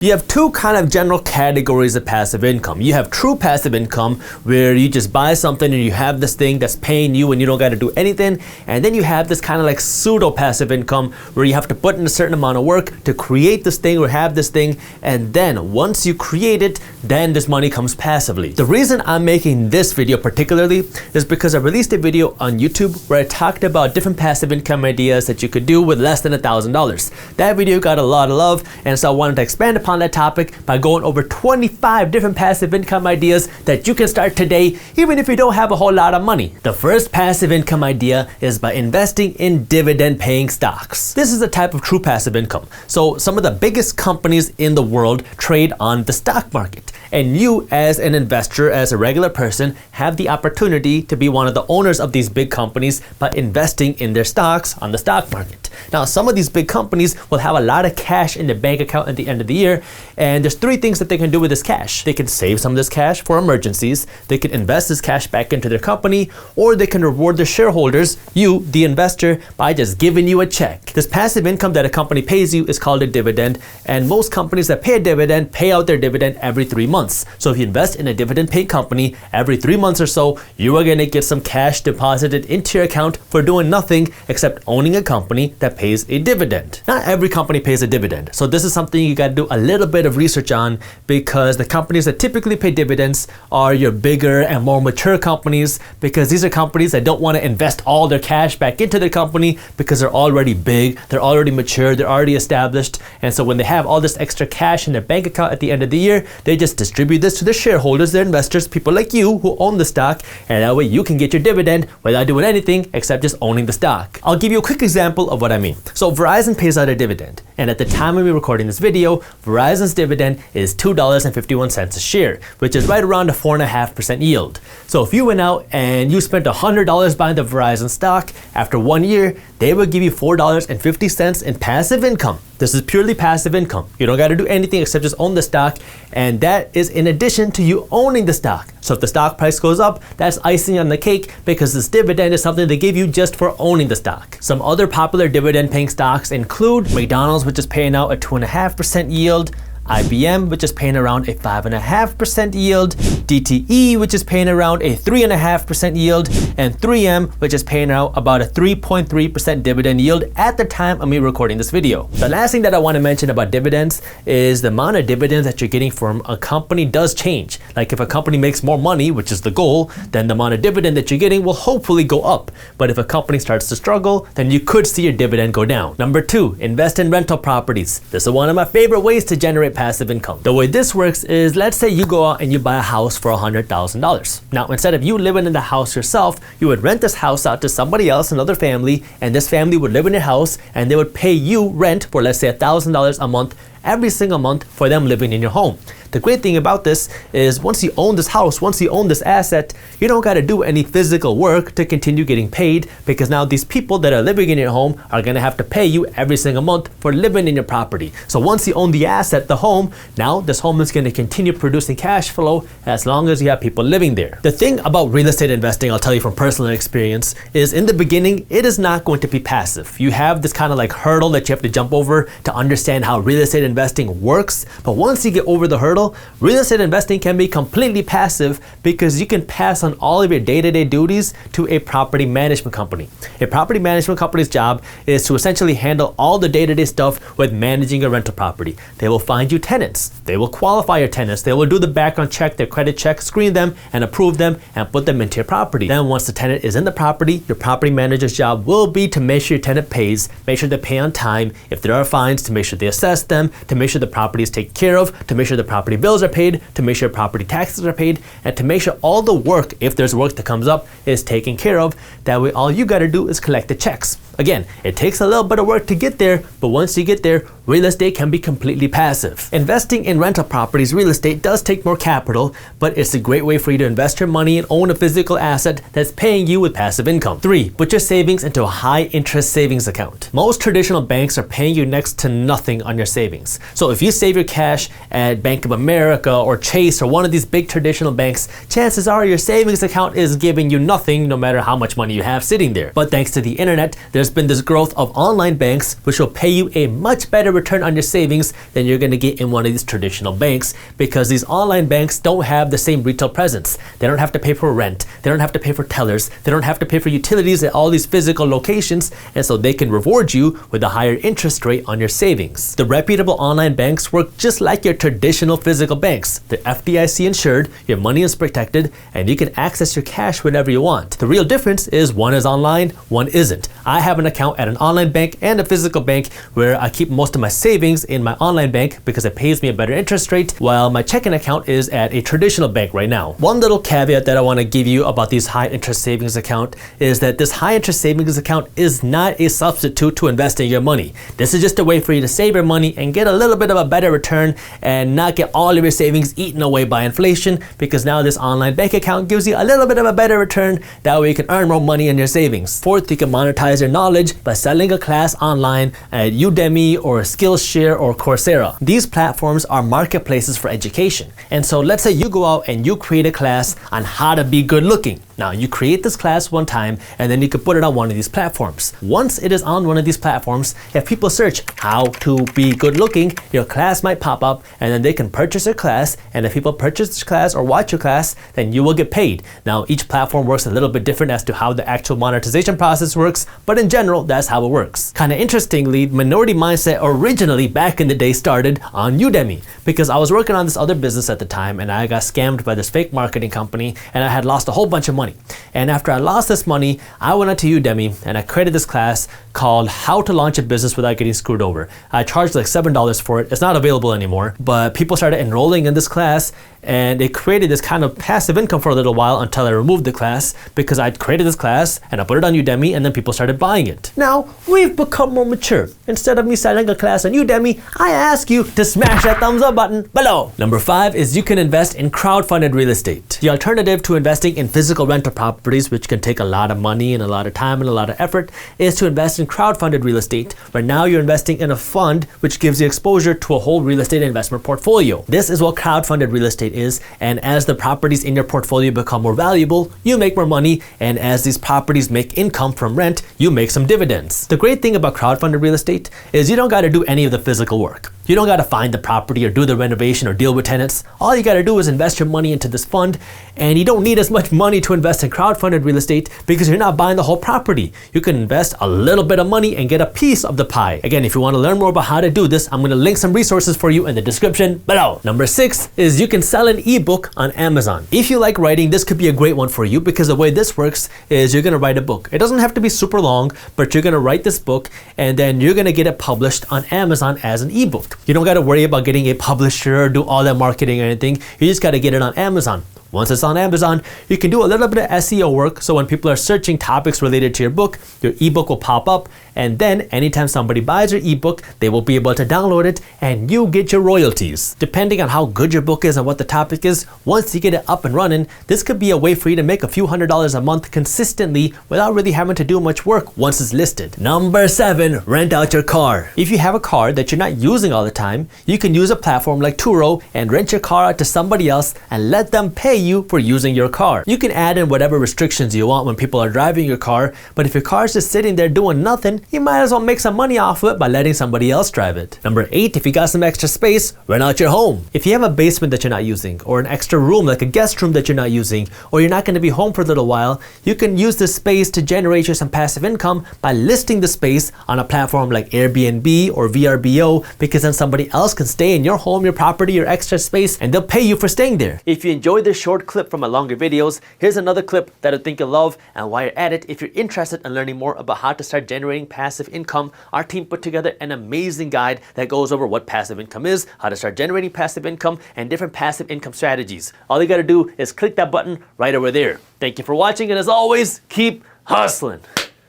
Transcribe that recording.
You have two kind of general categories of passive income. You have true passive income, where you just buy something and you have this thing that's paying you and you don't got to do anything. And then you have this kind of like pseudo passive income, where you have to put in a certain amount of work to create this thing or have this thing. And then once you create it, then this money comes passively. The reason I'm making this video particularly is because I released a video on YouTube where I talked about different passive income ideas that you could do with less than $1,000. That video got a lot of love, and so I wanted to expand upon that topic by going over 25 different passive income ideas that you can start today, even if you don't have a whole lot of money. The first passive income idea is by investing in dividend-paying stocks. This is a type of true passive income. So some of the biggest companies in the world trade on the stock market, and you as an investor, as a regular person, have the opportunity to be one of the owners of these big companies by investing in their stocks on the stock market. Now, some of these big companies will have a lot of cash in their bank account at the end of the year, and there's three things that they can do with this cash. They can save some of this cash for emergencies, they can invest this cash back into their company, or they can reward their shareholders, you, the investor, by just giving you a check. This passive income that a company pays you is called a dividend, and most companies that pay a dividend pay out their dividend every 3 months. So if you invest in a dividend-paying company, every 3 months or so, you are going to get some cash deposited into your account for doing nothing except owning a company that pays a dividend. Not every company pays a dividend, so this is something you got to do a little bit of research on, because the companies that typically pay dividends are your bigger and more mature companies, because these are companies that don't want to invest all their cash back into their company because they're already big, they're already mature, they're already established, and so when they have all this extra cash in their bank account at the end of the year, they just distribute this to their shareholders, their investors, people like you who own the stock, and that way you can get your dividend without doing anything except just owning the stock. I'll give you a quick example of what I mean. So Verizon pays out a dividend, and at the time of me recording this video, Verizon's dividend is $2.51 a share, which is right around a 4.5% yield. So if you went out and you spent $100 buying the Verizon stock, after 1 year, they will give you $4.50 in passive income. This is purely passive income. You don't got to do anything except just own the stock, and that is in addition to you owning the stock. So if the stock price goes up, that's icing on the cake, because this dividend is something they give you just for owning the stock. Some other popular dividend-paying stocks include McDonald's, which is paying out a 2.5% yield, IBM, which is paying around a 5.5% yield, DTE, which is paying around a 3.5% yield, and 3M, which is paying out about a 3.3% dividend yield at the time of me recording this video. The last thing that I want to mention about dividends is the amount of dividends that you're getting from a company does change. Like if a company makes more money, which is the goal, then the amount of dividend that you're getting will hopefully go up. But if a company starts to struggle, then you could see your dividend go down. Number 2, invest in rental properties. This is one of my favorite ways to generate passive income. The way this works is, let's say you go out and you buy a house for $100,000. Now, instead of you living in the house yourself, you would rent this house out to somebody else, another family, and this family would live in your house, and they would pay you rent for, let's say, $1,000 a month every single month for them living in your home. The great thing about this is once you own this house, once you own this asset, you don't got to do any physical work to continue getting paid, because now these people that are living in your home are going to have to pay you every single month for living in your property. So once you own the asset, the home, now this home is going to continue producing cash flow as long as you have people living there. The thing about real estate investing, I'll tell you from personal experience, is in the beginning, it is not going to be passive. You have this kind of like hurdle that you have to jump over to understand how real estate investing works. But once you get over the hurdle, real estate investing can be completely passive, because you can pass on all of your day-to-day duties to a property management company. A property management company's job is to essentially handle all the day-to-day stuff with managing a rental property. They will find you tenants. They will qualify your tenants. They will do the background check, their credit check, screen them and approve them and put them into your property. Then once the tenant is in the property, your property manager's job will be to make sure your tenant pays, make sure they pay on time. If there are fines, to make sure they assess them, to make sure the property is taken care of, to make sure the property bills are paid, to make sure property taxes are paid, and to make sure all the work, if there's work that comes up, is taken care of. That way all you got to do is collect the checks. Again, it takes a little bit of work to get there, but once you get there, real estate can be completely passive. Investing in rental properties, real estate, does take more capital, but it's a great way for you to invest your money and own a physical asset that's paying you with passive income. 3, put your savings into a high interest savings account. Most traditional banks are paying you next to nothing on your savings. savings. So if you save your cash at Bank of America or Chase or one of these big traditional banks, chances are your savings account is giving you nothing no matter how much money you have sitting there. But thanks to the internet, there's been this growth of online banks which will pay you a much better return on your savings than you're going to get in one of these traditional banks, because these online banks don't have the same retail presence. They don't have to pay for rent, they don't have to pay for tellers, they don't have to pay for utilities at all these physical locations, and so they can reward you with a higher interest rate on your savings. The reputable online banks work just like your traditional physical banks. They're FDIC insured, your money is protected, and you can access your cash whenever you want. The real difference is one is online, one isn't. I have an account at an online bank and a physical bank where I keep most of my savings in my online bank because it pays me a better interest rate, while my checking account is at a traditional bank right now. One little caveat that I want to give you about these high interest savings account is that this high interest savings account is not a substitute to investing your money. This is just a way for you to save your money and get a little bit of a better return and not get all of your savings eaten away by inflation, because now this online bank account gives you a little bit of a better return. That way you can earn more money in your savings. Fourth, you can monetize your knowledge by selling a class online at Udemy or Skillshare or Coursera. These platforms are marketplaces for education. And so let's say you go out and you create a class on how to be good looking. Now you create this class one time and then you can put it on one of these platforms. Once it is on one of these platforms, if people search how to be good looking, your class might pop up and then they can purchase your class, and if people purchase this class or watch your class, then you will get paid. Now each platform works a little bit different as to how the actual monetization process works, but in general that's how it works. Kind of interestingly, Minority Mindset originally back in the day started on Udemy, because I was working on this other business at the time and I got scammed by this fake marketing company and I had lost a whole bunch of money. And after I lost this money, I went onto Udemy and I created this class called How to Launch a Business Without Getting Screwed Over. I charged like $7 for it. It's not available anymore, but people started enrolling in this class and it created this kind of passive income for a little while until I removed the class, because I created this class and I put it on Udemy and then people started buying it. Now, we've become more mature. Instead of me selling a class on Udemy, I ask you to smash that thumbs up button below. Number 5 is you can invest in crowdfunded real estate. The alternative to investing in physical rental properties, which can take a lot of money and a lot of time and a lot of effort, is to invest in crowdfunded real estate, where now you're investing in a fund which gives you exposure to a whole real estate investment portfolio. This is what crowdfunded real estate is, and as the properties in your portfolio become more valuable, you make more money, and as these properties make income from rent, you make some dividends. The great thing about crowdfunded real estate is you don't got to do any of the physical work. You don't got to find the property or do the renovation or deal with tenants. All you got to do is invest your money into this fund, and you don't need as much money to invest in crowdfunded real estate because you're not buying the whole property. You can invest a little bit of money and get a piece of the pie. Again, if you want to learn more about how to do this, I'm going to link some resources for you in the description below. Number 6 is you can sell an ebook on Amazon. If you like writing, this could be a great one for you, because the way this works is you're going to write a book. It doesn't have to be super long, but you're going to write this book and then you're going to get it published on Amazon as an ebook. You don't got to worry about getting a publisher or do all that marketing or anything. You just got to get it on Amazon. Once it's on Amazon, you can do a little bit of SEO work, so when people are searching topics related to your ebook will pop up, and then anytime somebody buys your ebook, they will be able to download it and you get your royalties. Depending on how good your book is and what the topic is, once you get it up and running, this could be a way for you to make a few $100s a month consistently without really having to do much work once it's listed. Number 7, rent out your car. If you have a car that you're not using all the time, you can use a platform like Turo and rent your car out to somebody else and let them pay you for using your car. You can add in whatever restrictions you want when people are driving your car, but if your car is just sitting there doing nothing, you might as well make some money off of it by letting somebody else drive it. Number 8, if you got some extra space, rent out your home. If you have a basement that you're not using, or an extra room like a guest room that you're not using, or you're not going to be home for a little while, you can use this space to generate you some passive income by listing the space on a platform like Airbnb or VRBO, because then somebody else can stay in your home, your property, your extra space, and they'll pay you for staying there. If you enjoyed this short clip from my longer videos, here's another clip that I think you'll love. And while you're at it, if you're interested in learning more about how to start generating passive income, our team put together an amazing guide that goes over what passive income is, how to start generating passive income, and different passive income strategies. All you gotta do is click that button right over there. Thank you for watching, and as always, keep hustling.